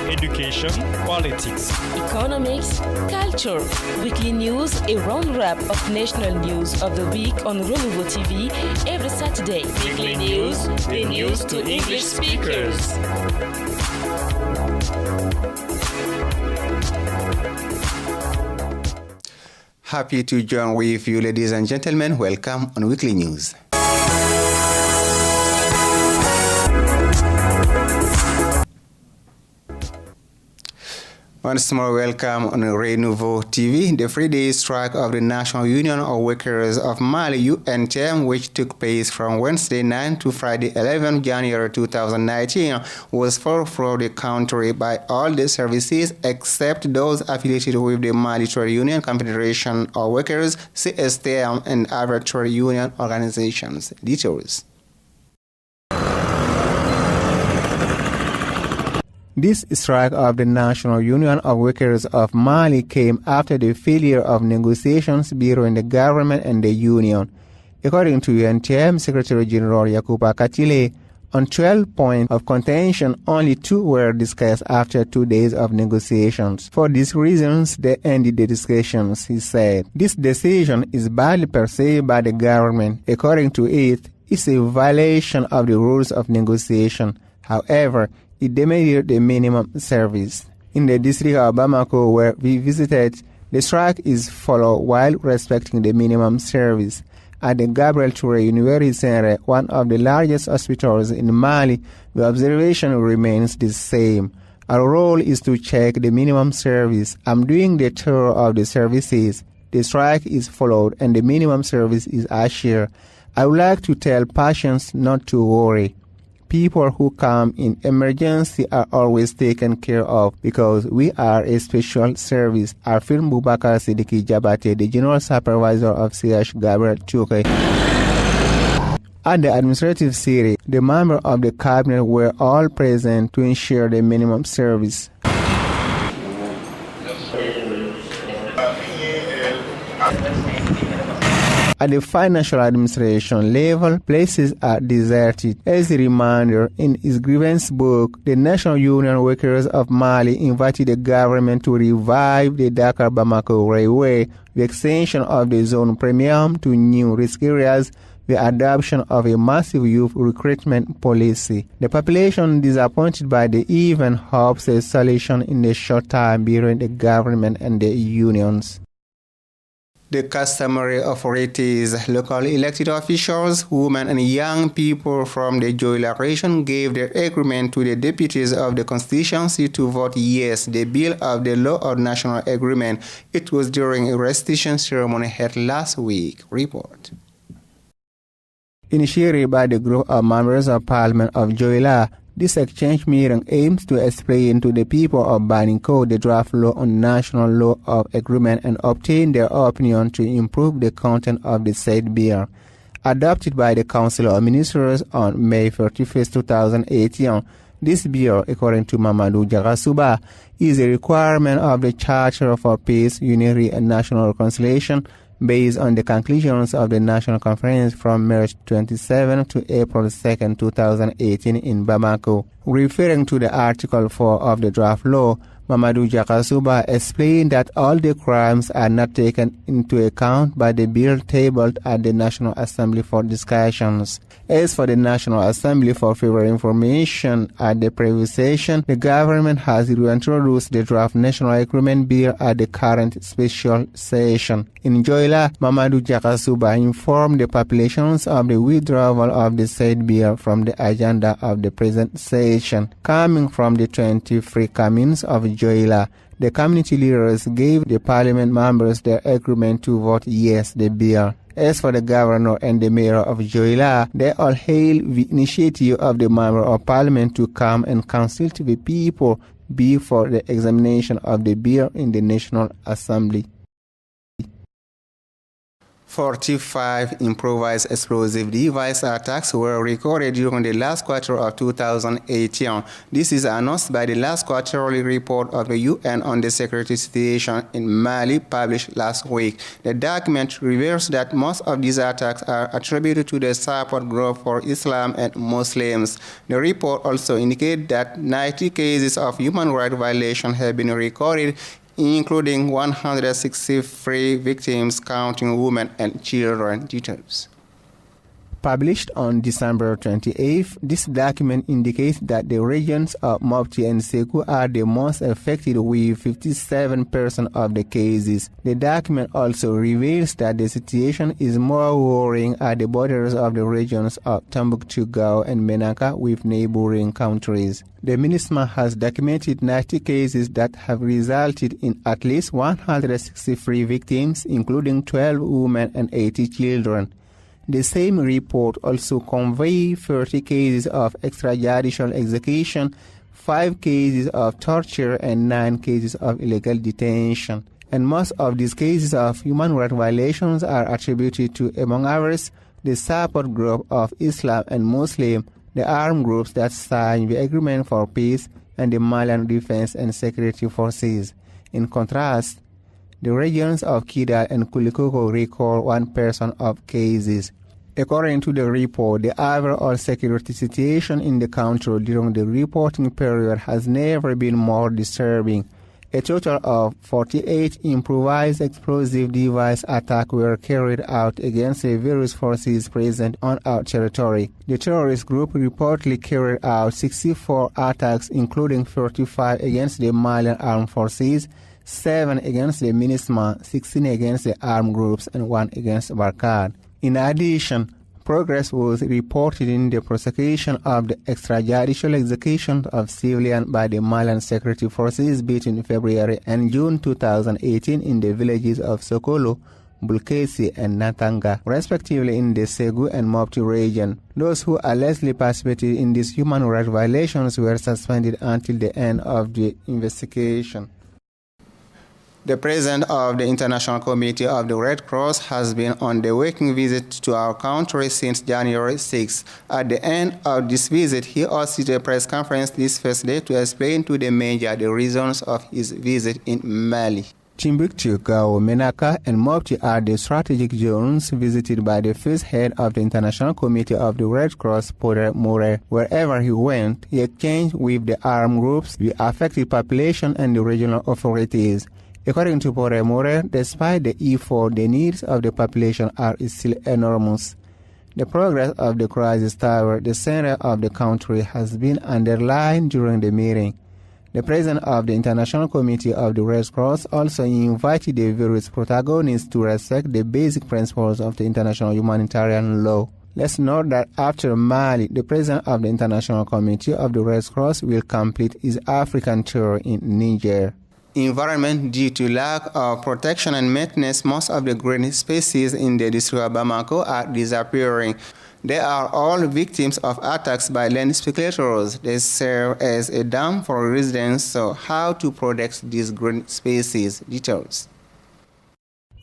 education, politics, economics, culture. Weekly news, a roundup of national news of the week on Renouveau TV every Saturday. Weekly news, the news to English speakers. Happy to join with you, ladies and gentlemen. Welcome on Weekly News. Once more, welcome on Renouveau TV. The 3-day strike of the National Union of Workers of Mali, UNTM, which took place from Wednesday 9 to Friday 11 January 2019, was fought throughout the country by all the services except those affiliated with the Mali Trade Union Confederation of Workers, CSTM, and other trade union organizations. Details. This strike of the National Union of Workers of Mali came after the failure of negotiations between the government and the union. According to UNTM Secretary General Yakuba Katile, on 12 points of contention, only 2 were discussed after 2 days of negotiations. For these reasons, they ended the discussions, he said. This decision is badly perceived by the government. According to it, it's a violation of the rules of negotiation. However, it demanded the minimum service. In the district of Bamako, where we visited, the strike is followed while respecting the minimum service. At the Gabriel Touré University Center, one of the largest hospitals in Mali, the observation remains the same. Our role is to check the minimum service. I'm doing the tour of the services. The strike is followed and the minimum service is assured. I would like to tell patients not to worry. People who come in emergency are always taken care of because we are a special service. Arfin Boubacar Sidiki Jabate, the General Supervisor of CH Gabriel Touré. At the administrative city, the members of the cabinet were all present to ensure the minimum service. At the financial administration level, places are deserted. As a reminder, in its grievance book, the National Union Workers of Mali invited the government to revive the Dakar-Bamako Railway, the extension of the zone premium to new risk areas, the adoption of a massive youth recruitment policy. The population, disappointed by the event, hopes a solution in the short time between the government and the unions. The customary authorities, local elected officials, women and young people from the Joila region gave their agreement to the deputies of the constituency to vote yes, the bill of the law of national agreement. It was during a restitution ceremony held last week. Report. Initiated by the group of members of Parliament of Joila, this exchange meeting aims to explain to the people of Baninko the draft law on national law of agreement and obtain their opinion to improve the content of the said bill. Adopted by the Council of Ministers on May 31, 2018, this bill, according to Mamadou Diarra, is a requirement of the Charter for Peace, Unity and National Reconciliation based on the conclusions of the National Conference from March 27 to April 2, 2018 in Bamako. Referring to the Article 4 of the draft law, Mamadou Diarra explained that all the crimes are not taken into account by the bill tabled at the National Assembly for discussions. As for the National Assembly, for further information, at the previous session, the government has reintroduced the draft national agreement bill at the current special session. In Joila, Mamadou Diarra informed the populations of the withdrawal of the said bill from the agenda of the present session. Coming from the 23 communes of Joila, the community leaders gave the parliament members their agreement to vote yes the bill. As for the governor and the mayor of Joila, they all hail the initiative of the member of parliament to come and consult the people before the examination of the bill in the National Assembly. 45 improvised explosive device attacks were recorded during the last quarter of 2018. This is announced by the last quarterly report of the UN on the security situation in Mali published last week. The document reveals that most of these attacks are attributed to the support group for Islam and Muslims. The report also indicates that 90 cases of human rights violation have been recorded, including 163 victims, counting women and children. Details. Published on December 28th, this document indicates that the regions of Mopti and Seku are the most affected with 57% of the cases. The document also reveals that the situation is more worrying at the borders of the regions of Tombouctou, Gao, and Menaka with neighboring countries. The MINUSMA has documented 90 cases that have resulted in at least 163 victims, including 12 women and 80 children. The same report also conveys 30 cases of extrajudicial execution, 5 cases of torture, and 9 cases of illegal detention. And most of these cases of human rights violations are attributed to, among others, the support group of Islam and Muslim, the armed groups that signed the Agreement for Peace, and the Malian Defense and Security Forces. In contrast, the regions of Kidal and Kulikoko record 1% of cases. According to the report, the overall security situation in the country during the reporting period has never been more disturbing. A total of 48 improvised explosive device attacks were carried out against the various forces present on our territory. The terrorist group reportedly carried out 64 attacks, including 35 against the Malian armed forces, 7 against the MINUSMA, 16 against the armed groups, and 1 against Barkhane. In addition, progress was reported in the prosecution of the extrajudicial execution of civilians by the Malian security forces between February and June 2018 in the villages of Sokolo, Bulkesi, and Natanga, respectively in the Segu and Mopti region. Those who allegedly participated in these human rights violations were suspended until the end of the investigation. The president of the International Committee of the Red Cross has been on the working visit to our country since January 6. At the end of this visit, he hosted a press conference this Thursday to explain to the media the reasons of his visit in Mali. Timbuktu, Gao, Menaka, and Mopti are the strategic zones visited by the first head of the International Committee of the Red Cross, Porter More. Wherever he went, he exchanged with the armed groups, the affected population, and the regional authorities. According to Porter More, despite the effort, the needs of the population are still enormous. The progress of the crisis tower, the center of the country, has been underlined during the meeting. The president of the International Committee of the Red Cross also invited the various protagonists to respect the basic principles of the international humanitarian law. Let's note that after Mali, the president of the International Committee of the Red Cross will complete his African tour in Niger. Environment. Due to lack of protection and maintenance, most of the green species in the district of Bamako are disappearing. They are all victims of attacks by land speculators. They serve as a dam for residents. So how to protect these green species? Details.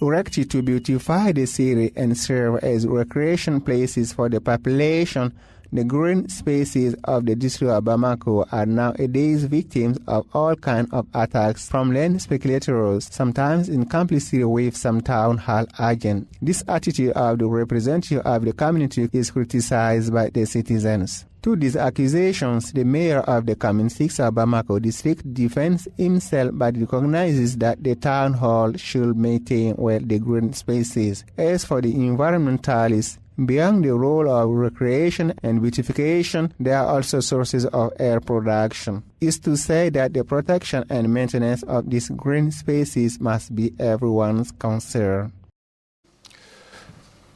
Erected to beautify the city and serve as recreation places for the population, the green spaces of the district of Bamako are nowadays victims of all kinds of attacks from land speculators, sometimes in complicity with some town hall agents. This attitude of the representative of the community is criticized by the citizens. To these accusations, the mayor of the Commune 6 of Bamako district defends himself but recognizes that the town hall should maintain well the green spaces. As for the environmentalists, beyond the role of recreation and beautification, there are also sources of air production. Is to say that the protection and maintenance of these green spaces must be everyone's concern.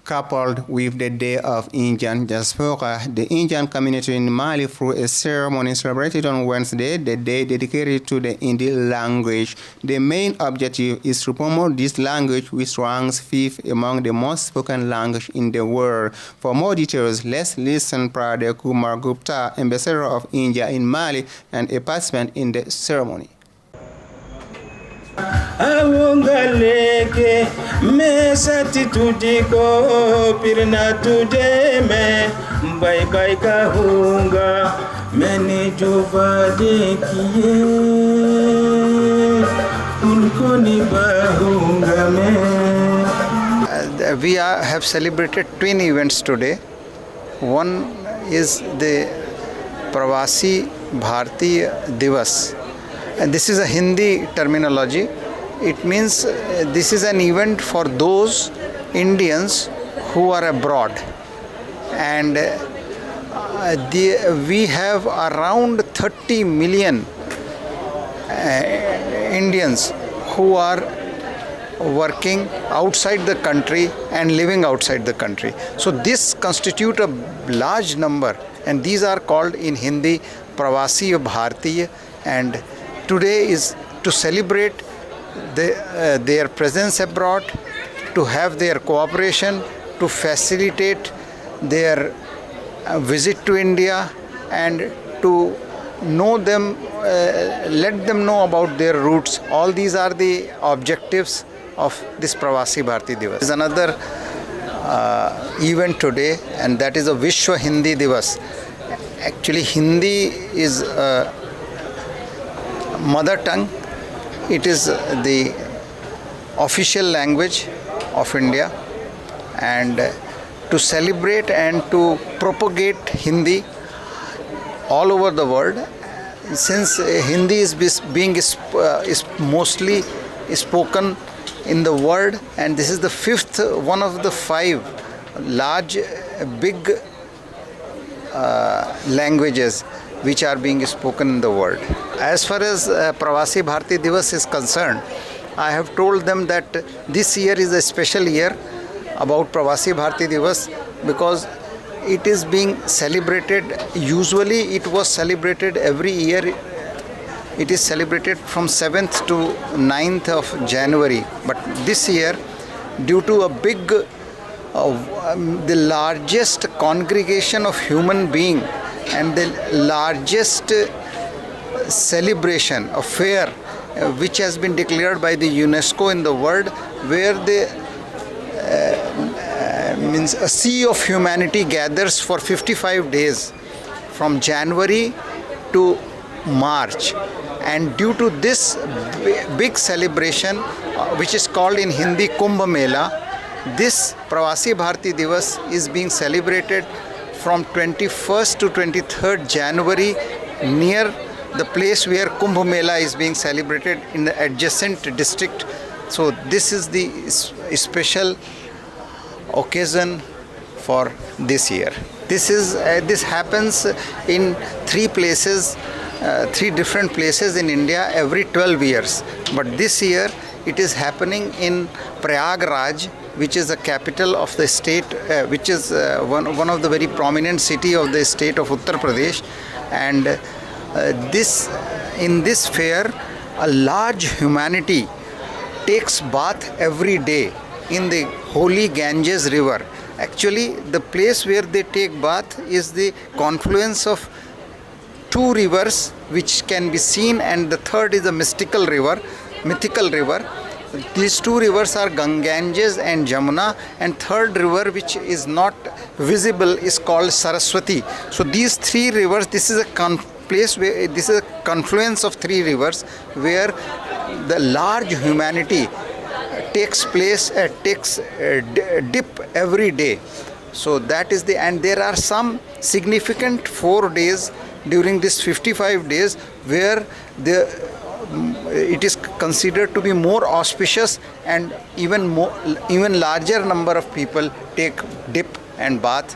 Coupled with the Day of Indian Diaspora, the Indian community in Mali, through a ceremony celebrated on Wednesday, the day dedicated to the Hindi language. The main objective is to promote this language, which ranks 5th among the most spoken languages in the world. For more details, let's listen Pradeep Kumar Gupta, Ambassador of India in Mali and a participant in the ceremony. आऊंगा लेके मैं सच तुझको फिर ना तुझे मैं bye bye कहूँगा मैंने जो वादे किए उनको निभाऊंगा मैं. We have celebrated twin events today. One is the Pravasi Bharatiya Divas, and this is a Hindi terminology. It means this is an event for those Indians who are abroad, and we have around 30 million Indians who are working outside the country and living outside the country. So this constitute a large number, and these are called in Hindi Pravasi Bharatiya, and today is to celebrate their presence abroad, to have their cooperation, to facilitate their visit to India, and to know them, let them know about their roots. All these are the objectives of this Pravasi Bharati Divas. There is another event today, and that is a Vishwa Hindi Divas. Actually, Hindi is mother tongue. It is the official language of India, and to celebrate and to propagate Hindi all over the world, since Hindi is mostly spoken in the world, and this is the fifth one of the 5 large big languages which are being spoken in the world. As far as Pravasi Bharati Divas is concerned, I have told them that this year is a special year about Pravasi Bharati Divas because it is being celebrated. Usually it was celebrated every year. It is celebrated from 7th to 9th of January. But this year, due to a big, the largest congregation of human being and the largest celebration, a fair, which has been declared by the UNESCO in the world, where the means a sea of humanity gathers for 55 days from January to March. And due to this big celebration, which is called in Hindi Kumbh Mela, this Pravasi Bharati Divas is being celebrated from 21st to 23rd January near the place where Kumbh Mela is being celebrated in the adjacent district. So this is the special occasion for this year. This happens in 3 places. 3 different places in India every 12 years. But this year it is happening in Prayagraj, which is the capital of the state, which is one of the very prominent city of the state of Uttar Pradesh. And in this fair, a large humanity takes bath every day in the holy Ganges river. Actually, the place where they take bath is the confluence of 2 rivers which can be seen, and the third is a mythical river. These 2 rivers are Ganges and Jamuna, and third river which is not visible is called Saraswati. So these 3 rivers, this is a place where this is a confluence of 3 rivers where the large humanity takes dip every day. So that is and there are some significant 4 days during this 55 days where it is considered to be more auspicious, and even larger number of people take dip and bath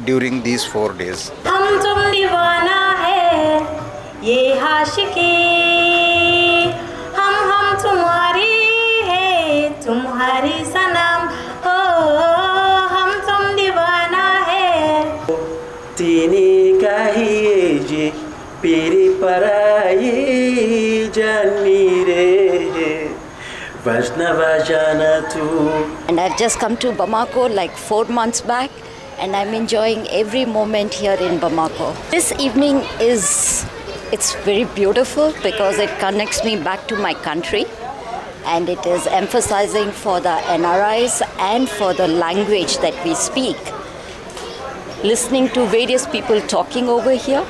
during these 4 days. हम तुम दीवाना है ये आशिकी, हम तुम्हारी है तुम्हारी सनम हो, हम तुम दीवाना है तीनी कहिए जी पीरी पराई जानी रे वैष्णवा जाना तू. And I've just come to Bamako like 4 months back, and I'm enjoying every moment here in Bamako. This evening it's very beautiful because it connects me back to my country, and it is emphasizing for the NRIs and for the language that we speak. Listening to various people talking over here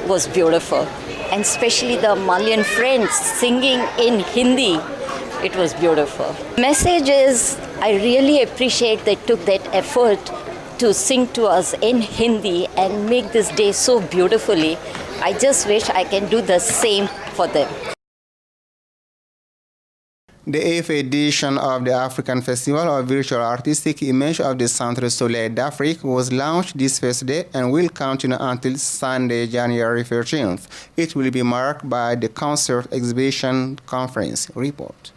was beautiful, and especially the Malian friends singing in Hindi. It was beautiful. Message is, I really appreciate they took that effort to sing to us in Hindi and make this day so beautifully. I just wish I can do the same for them. The 8th edition of the African Festival of Virtual Artistic Image of the Centre Soleil d'Afrique was launched this Thursday and will continue until Sunday, January 13th. It will be marked by the concert exhibition conference report.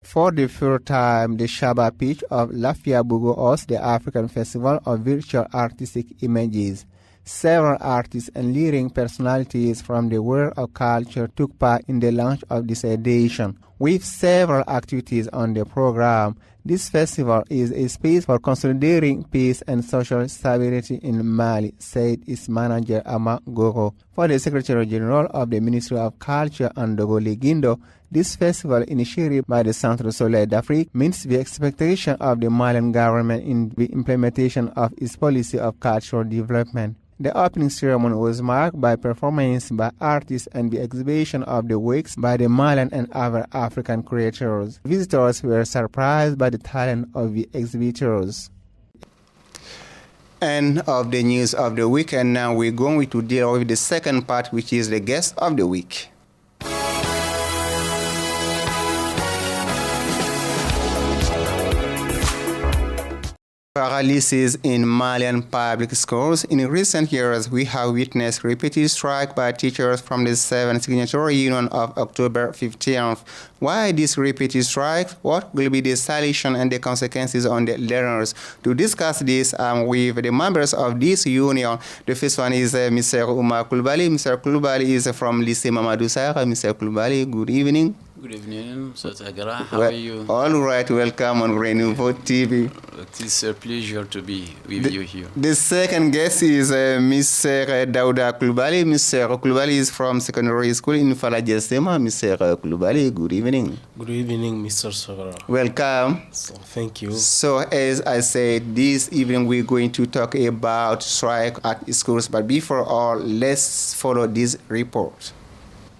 For the third time, the Shaba pitch of Lafiabugo hosts the African Festival of Virtual Artistic Images. Several artists and leading personalities from the world of culture took part in the launch of this edition. With several activities on the program, this festival is a space for consolidating peace and social stability in Mali, said its manager Ama Goro. For the Secretary General of the Ministry of Culture, Ndogole Gindo, this festival, initiated by the Centre Soleil d'Afrique, meets the expectation of the Malian government in the implementation of its policy of cultural development. The opening ceremony was marked by performance by artists and the exhibition of the works by the Malian and other African creators. Visitors were surprised by the talent of the exhibitors. End of the news of the week, and now we're going to deal with the second part, which is the guest of the week. Paralysis in Malian public schools. In recent years, we have witnessed repeated strike by teachers from the 7th signatory union of October 15th. Why this repeated strike? What will be the solution and the consequences on the learners? To discuss this, I'm with the members of this union. The first one is Mr. Umar Kulbali. Mr. Kulbali is from Lycée Mamadou Sarr. Mr. Kulbali, good evening. Good evening, Mr. Tagara. How are you? All right, welcome on Renouveau TV. It is a pleasure to be with you here. The second guest is Mr. Dauda Kulbali. Mr. Kulbali is from secondary school in Falajesema. Mr. Kulbali, good evening. Good evening, Mr. Sagara. Welcome. So, thank you. So, as I said, this evening we're going to talk about strike at schools. But before all, let's follow this report.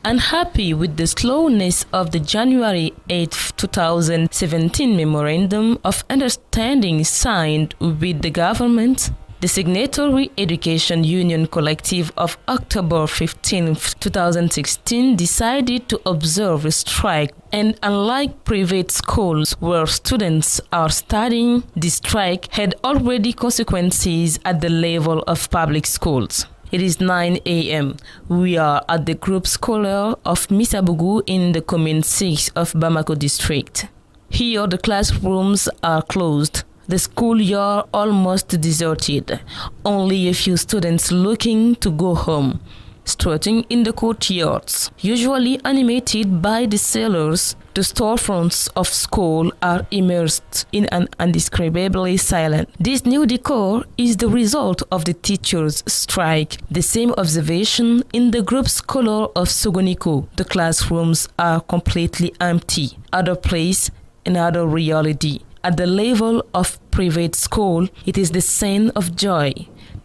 Unhappy with the slowness of the January 8, 2017 Memorandum of Understanding signed with the government, the Signatory Education Union Collective of October 15, 2016 decided to observe a strike, and unlike private schools where students are studying, the strike had already consequences at the level of public schools. It is 9 a.m. We are at the group scholar of Misabougou in the Commune 6 of Bamako district. Here the classrooms are closed. The schoolyard almost deserted. Only a few students looking to go home. Strutting in the courtyards, usually animated by the sailors, the storefronts of school are immersed in an indescribably silent. This new decor is the result of the teachers' strike. The same observation in the group scholar of Sogoniko. The classrooms are completely empty. Other place, another reality. At the level of private school, it is the scene of joy.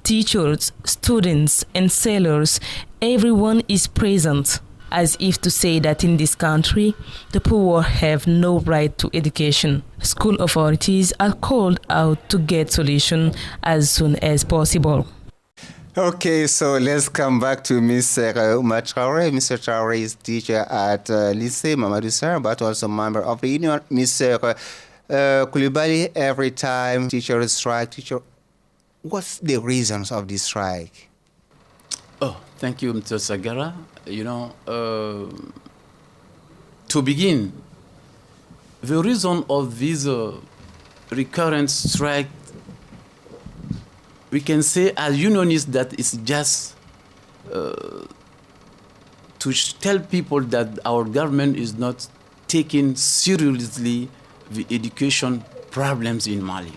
Teachers, students, and sailors, everyone is present, as if to say that in this country, the poor have no right to education. School authorities are called out to get solution as soon as possible. Okay, so let's come back to Mr. Umar Traore. Mr. Traore is teacher at Lycée Mamadou Sarr, but also member of the union. Mr. Kulibali, every time teachers strike, what's the reasons of this strike? Oh, thank you, Mr. Sagara. You know, to begin, the reason of this recurrent strike, we can say as unionists that it's just to tell people that our government is not taking seriously the education problems in Mali.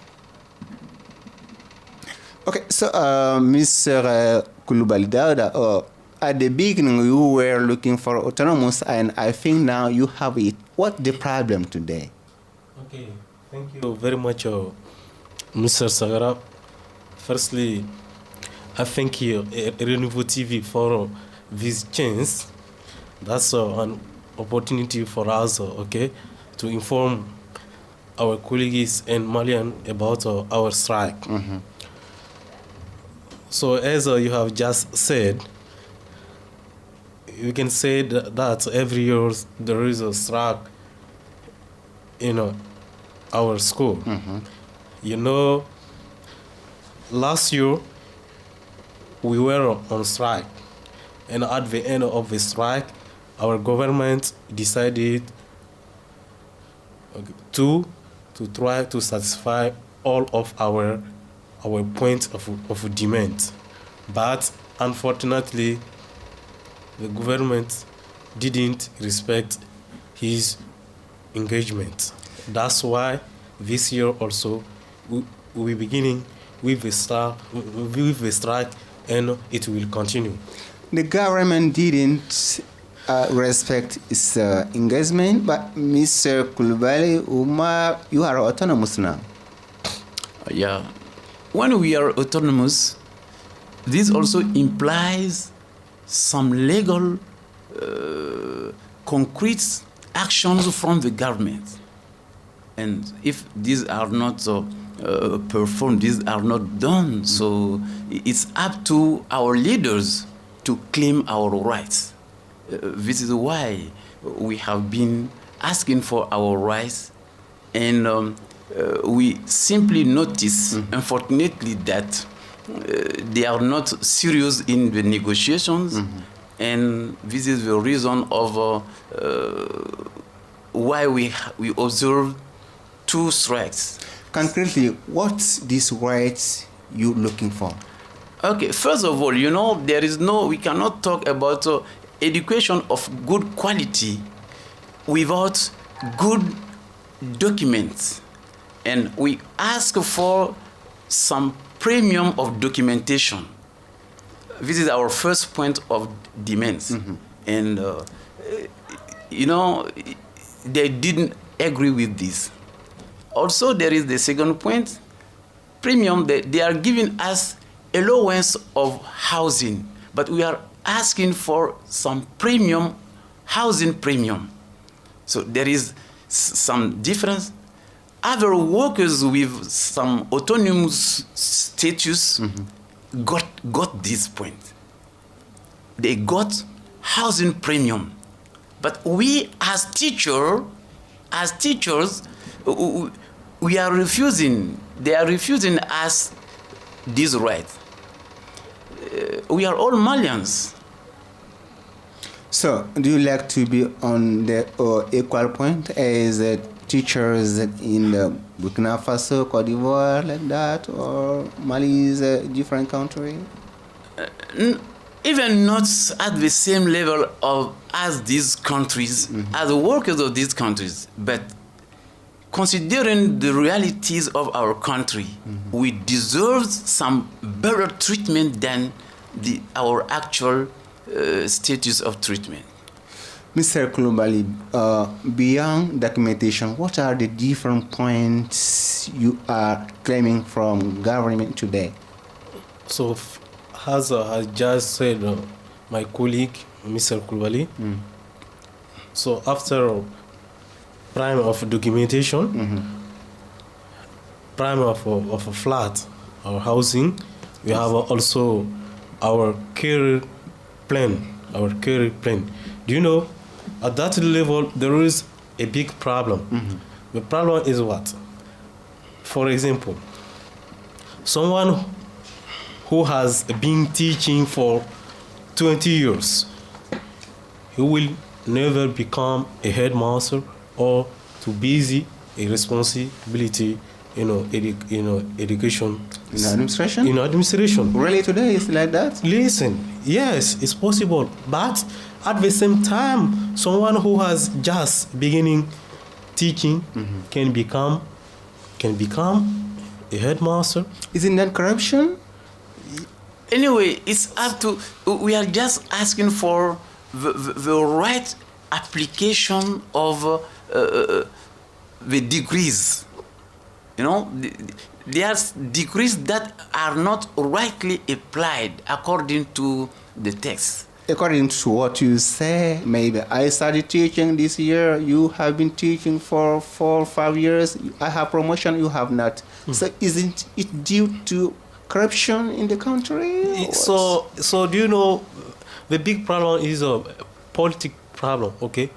Okay, so Mr. Kulubali Dauda, at the beginning you were looking for autonomous, and I think now you have it. What's the problem today? Okay, thank you very much, Mr. Sagara. Firstly, I thank you, Renouveau TV, for this chance. That's an opportunity for us, okay, to inform our colleagues and Malian about our strike. Mm-hmm. So as you have just said, you can say that every year there is a strike in our school. Mm-hmm. You know, last year we were on strike, and at the end of the strike, our government decided to try to satisfy all of our points of demand. But unfortunately, the government didn't respect his engagement. That's why this year also we beginning with the strike, and it will continue. The government didn't respect its engagement, but Mr. Kulubali Umar, you are autonomous now. Yeah. When we are autonomous, this also implies some legal, concrete actions from the government. And if these are not performed, these are not done, so it's up to our leaders to claim our rights. This is why we have been asking for our rights, and we simply notice, unfortunately, that they are not serious in the negotiations, and this is the reason of why we observe 2 strikes. Concretely, what's these rights you looking for? Okay, first of all, we cannot talk about education of good quality without good documents. And we ask for some premium of documentation. This is our first point of demands. And, they didn't agree with this. Also, there is the second point, premium. They are giving us allowance of housing, but we are asking for some premium, housing premium. So there is some difference. Other workers with some autonomous status got this point. They got housing premium. But we as teachers, we are refusing. They are refusing us this right. We are all Malians. So, do you like to be on the equal point as teachers in Burkina Faso, Cote d'Ivoire, like that, or Mali is a different country? Even not at the same level as these countries, as the workers of these countries, but considering the realities of our country, we deserve some better treatment than our actual status of treatment. Mr. Kulubali, beyond documentation, what are the different points you are claiming from government today? So, as I just said, my colleague, Mr. Kulubali, so after prime of documentation, prime of a flat or housing, we have also our career plan. Do you know, at that level, there is a big problem. The problem is what? For example, someone who has been teaching for 20 years, he will never become a headmaster or too busy a responsibility, education. In administration? In administration. Really today is like that? Listen, yes, it's possible. But at the same time, someone who has just beginning teaching can become a headmaster. Isn't that corruption? anyway, it's up to, we are just asking for the right application of the degrees. You know, there's degrees that are not rightly applied according to the text. According to what you say, maybe I started teaching this year, you have been teaching for 4 or 5 years, I have promotion, you have not. So isn't it due to corruption in the country? So do you know, the big problem is a politic problem, okay?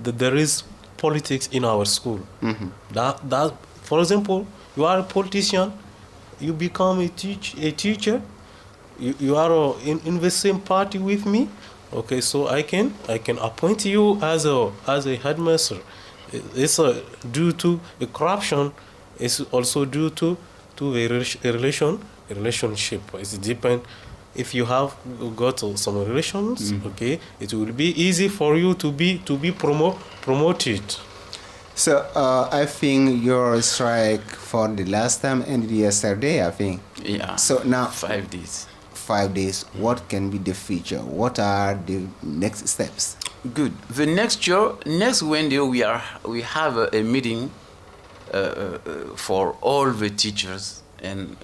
There is politics in our school. That, for example, you are a politician, you become a teacher, you are in the same party with me, okay? So I can appoint you as a headmaster. It's due to the corruption. It's also due to a relationship. It depends. If you have got some relations, okay, it will be easy for you to be promoted. So I think your strike for the last time ended yesterday, I think. Yeah. So now 5 days. 5 days. What can be the future? What are the next steps? Good. The next Wednesday we have a meeting for all the teachers, and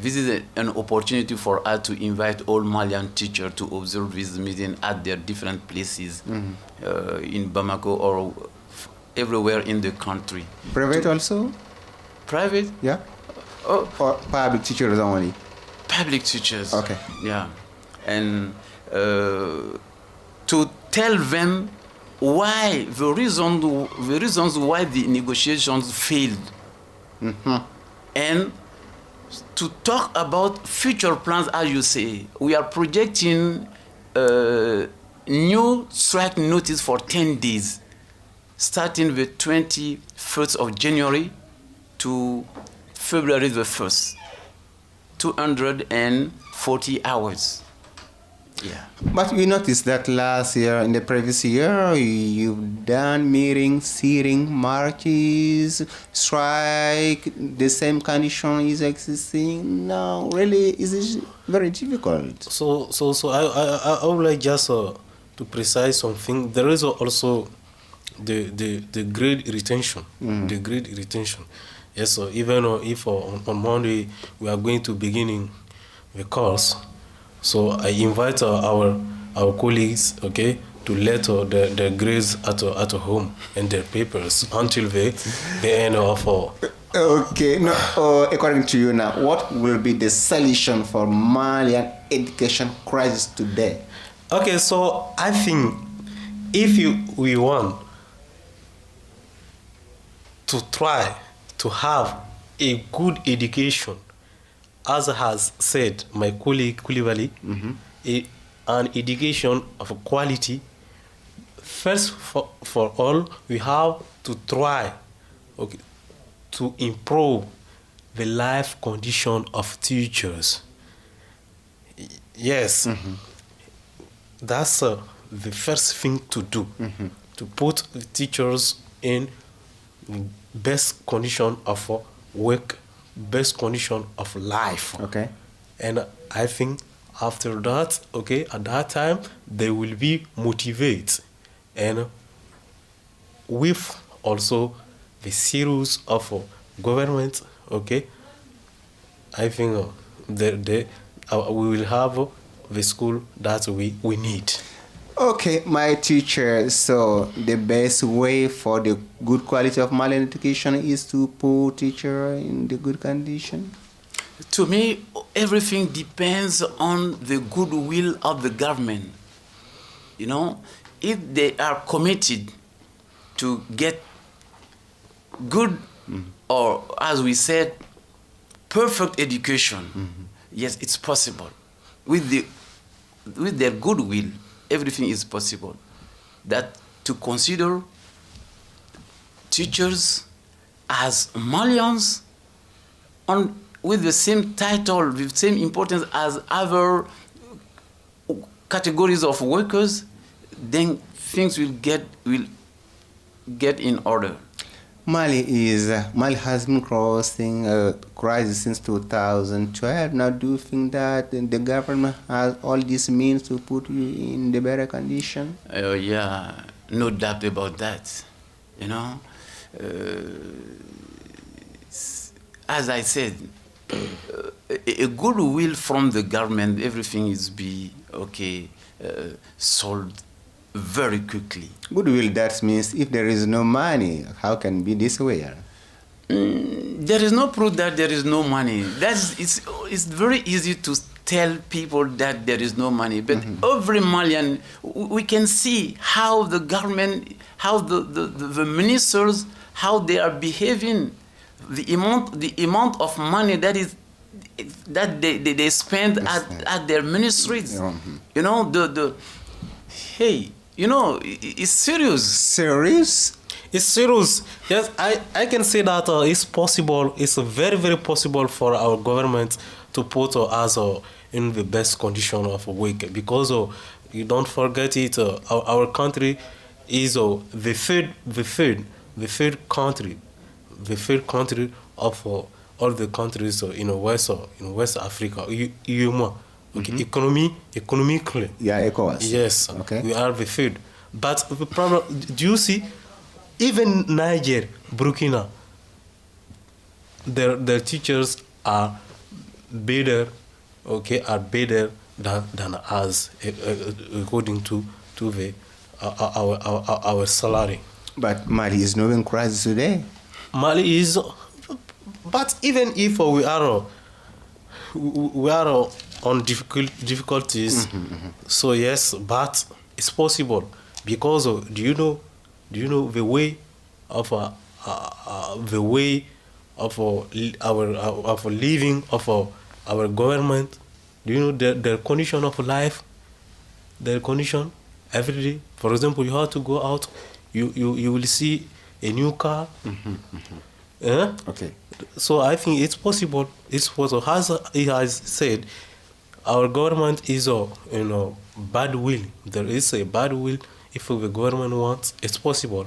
this is an opportunity for us to invite all Malian teachers to observe this meeting at their different places in Bamako or everywhere in the country. Private also? Private? Yeah. Or public teachers only? Public teachers. Okay. Yeah. And to tell them why the reasons why the negotiations failed, and to talk about future plans. As you say, we are projecting new strike notice for 10 days, starting the 21st of January to February the 1st, 240 hours. Yeah. But we noticed that last year, in the previous year, you've done meetings, sitting, marches, strike. The same condition is existing now. Really, is very difficult. So I would like just to precise something. There is also the grade retention. The grade retention. Yes. So even if on Monday we are going to beginning the course. So I invite our colleagues, okay, to let their grades at home and their papers until the end of. Okay. Now, according to you, now, what will be the solution for Malian education crisis today? Okay, so I think if we want to try to have a good education, as has said my colleague Koulibaly, an education of quality, first for all, we have to try, okay, to improve the life condition of teachers. Yes, that's the first thing to do, to put the teachers in best condition of work, best condition of life. Okay. And I think after that, okay, at that time, they will be motivated. And with also the series of government, okay, I think we will have the school that we need. Okay, my teacher, so the best way for the good quality of Malian education is to put teacher in the good condition? To me, everything depends on the goodwill of the government. You know, if they are committed to get good, or as we said, perfect education, yes, it's possible. With their goodwill, everything is possible. That to consider teachers as Malians with the same title, with the same importance as other categories of workers, then things will get in order. Mali has been crossing a crisis since 2012. Now, do you think that the government has all these means to put you in the better condition? Yeah, no doubt about that. You know, as I said, a goodwill from the government, everything is solved very quickly. Goodwill, that means if there is no money, how can it be this way? There is no proof that there is no money. It's very easy to tell people that there is no money, but every Malian, we can see how the government, how the ministers, how they are behaving, the amount of money that they spend at their ministries. You know, hey, you know, it's serious. Serious? It's serious. Yes, I can say that it's possible. It's very, very possible for our government to put us in the best condition of work, because you don't forget it. Our country is the third country of all the countries in West Africa. Economically. Yeah, ECOWAS. Yes. Okay. We are the third. But the problem, do you see? Even Niger, Burkina, their teachers are better, than us, according to our salary. But Mali is not in crisis today. Mali is, but even if we are on difficulties, so yes, but it's possible, because do you know the way of our living of our government? Do you know their condition of life, their condition every day? For example, you have to go out, you will see a new car. Okay. So I think it's possible. It's possible. As he has said, our government is bad will. There is a bad will. If the government wants, it's possible.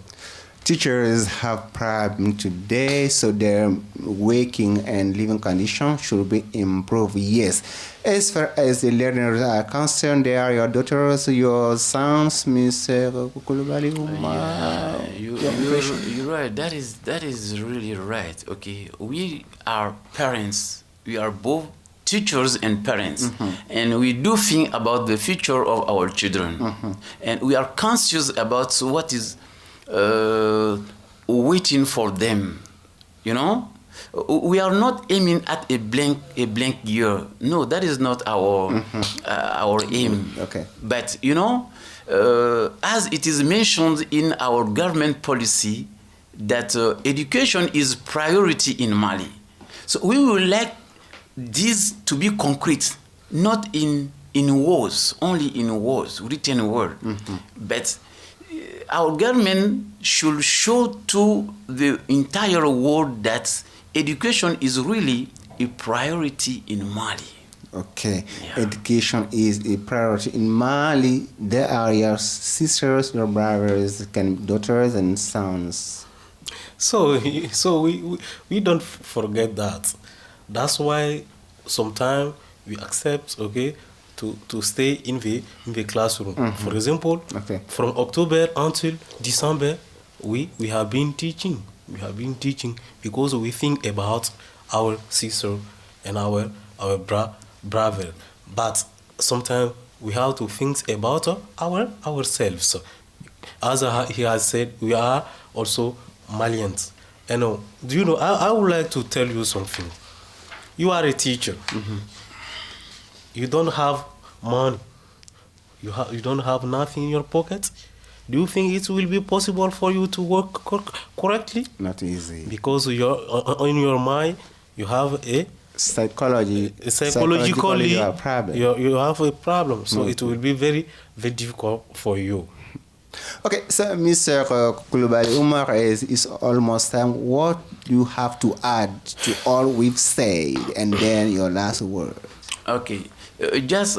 Teachers have problems today, so their working and living conditions should be improved. Yes. As far as the learners are concerned, they are your daughters, your sons, Mr. Kulubali. You're right. That is really right. Okay, we are parents. We are both teachers and parents, and we do think about the future of our children, and we are conscious about what is waiting for them. You know, we are not aiming at a blank year. No, that is not our aim. Okay. But you know, as it is mentioned in our government policy, that education is priority in Mali. So we would like this to be concrete, not in words, only in words, written word. But our government should show to the entire world that education is really a priority in Mali. Okay. Yeah. Education is a priority in Mali. There are your sisters, your brothers, daughters, and sons. So we don't forget that. That's why sometimes we accept, to stay in the classroom. For example, from October until December, we have been teaching. We have been teaching because we think about our sister and our brother. But sometimes we have to think about ourselves. As he has said, we are also Malians. And do you know? I would like to tell you something. You are a teacher. You don't have money. You don't have nothing in your pocket. Do you think it will be possible for you to work correctly? Not easy. Because in your mind you have a psychologically you have a problem. You have a problem. So it will be very, very difficult for you. Okay, so Mr. Kulubali Umar, is almost time. What you have to add to all we've said, and then your last word? Okay, just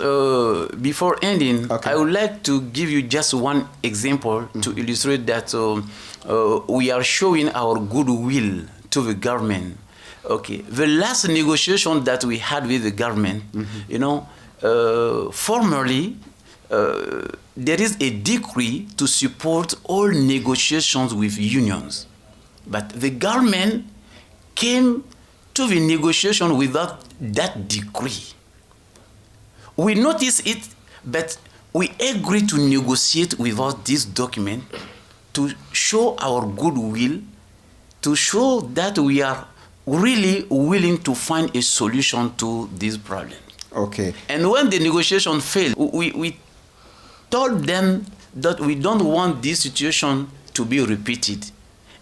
before ending, I would like to give you just one example to illustrate that we are showing our goodwill to the government. Okay, the last negotiation that we had with the government, formerly, there is a decree to support all negotiations with unions. But the government came to the negotiation without that decree. We noticed it, but we agreed to negotiate without this document to show our goodwill, to show that we are really willing to find a solution to this problem. Okay. And when the negotiation failed, we told them that we don't want this situation to be repeated.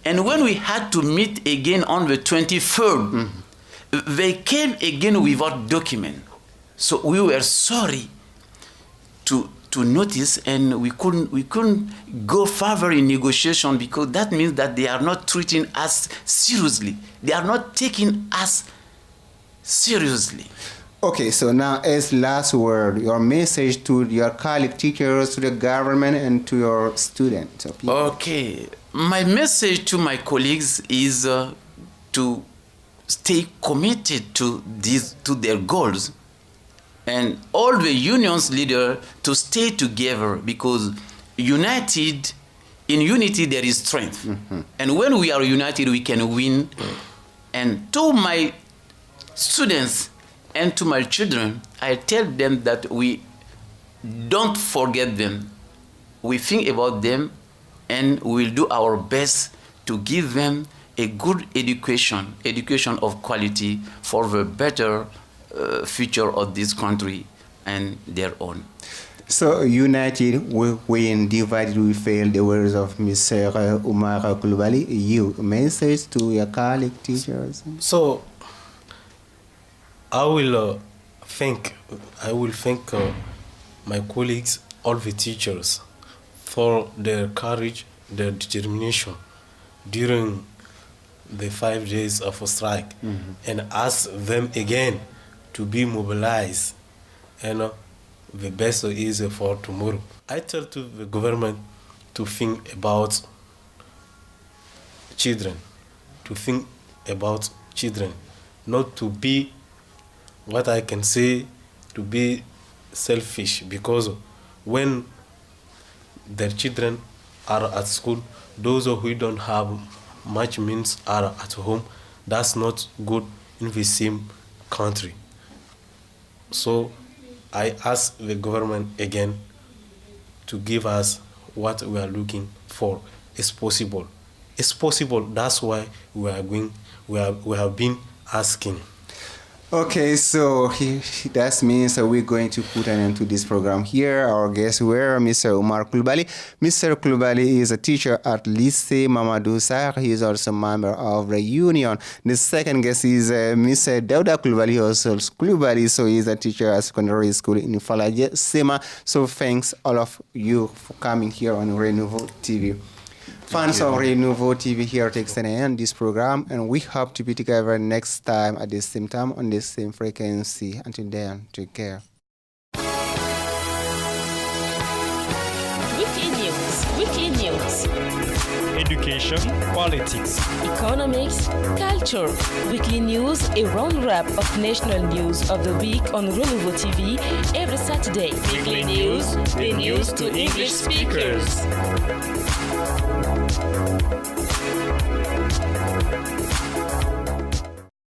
And when we had to meet again on the 23rd, they came again without document. So we were sorry to notice, and we couldn't go further in negotiation, because that means that they are not treating us seriously. They are not taking us seriously. Okay, so now as last word, your message to your colleague teachers, to the government, and to your students. Okay, my message to my colleagues is to stay committed to their goals, and all the union's leaders to stay together, because in unity there is strength. And when we are united, we can win. And to my students and to my children, I tell them that we don't forget them. We think about them, and we'll do our best to give them a good education of quality for the better future of this country and their own. So united we win, divided we fail, the words of Mr. Umar Coulibaly. You, message to your colleague teachers? So I will thank my colleagues, all the teachers, for their courage, their determination during the 5 days of a strike, and ask them again to be mobilized, and the best is for tomorrow. I tell to the government to think about children, not to be, what I can say, to be selfish, because when their children are at school, those who don't have much means are at home. That's not good in the same country. So I ask the government again to give us what we are looking for. It's possible. It's possible. That's why we have been asking. Okay, so that means we're going to put an end to this program here. Our guests were Mr. Umar Coulibaly. Mr. Coulibaly is a teacher at Lycée Mamadou Sarr. He is also a member of the union. The second guest is Mr. Dauda Coulibaly, also Coulibaly, so he's a teacher at secondary school in Falaje, Sema. So thanks all of you for coming here on Renouveau TV. Fans of Renouveau TV here takes an end this program, and we hope to be together next time at the same time on the same frequency. Until then, take care. Weekly news. Education, politics, Economics, culture. Weekly news, a roundup of national news of the week on Renouveau TV every Saturday. Weekly news, the news to English speakers.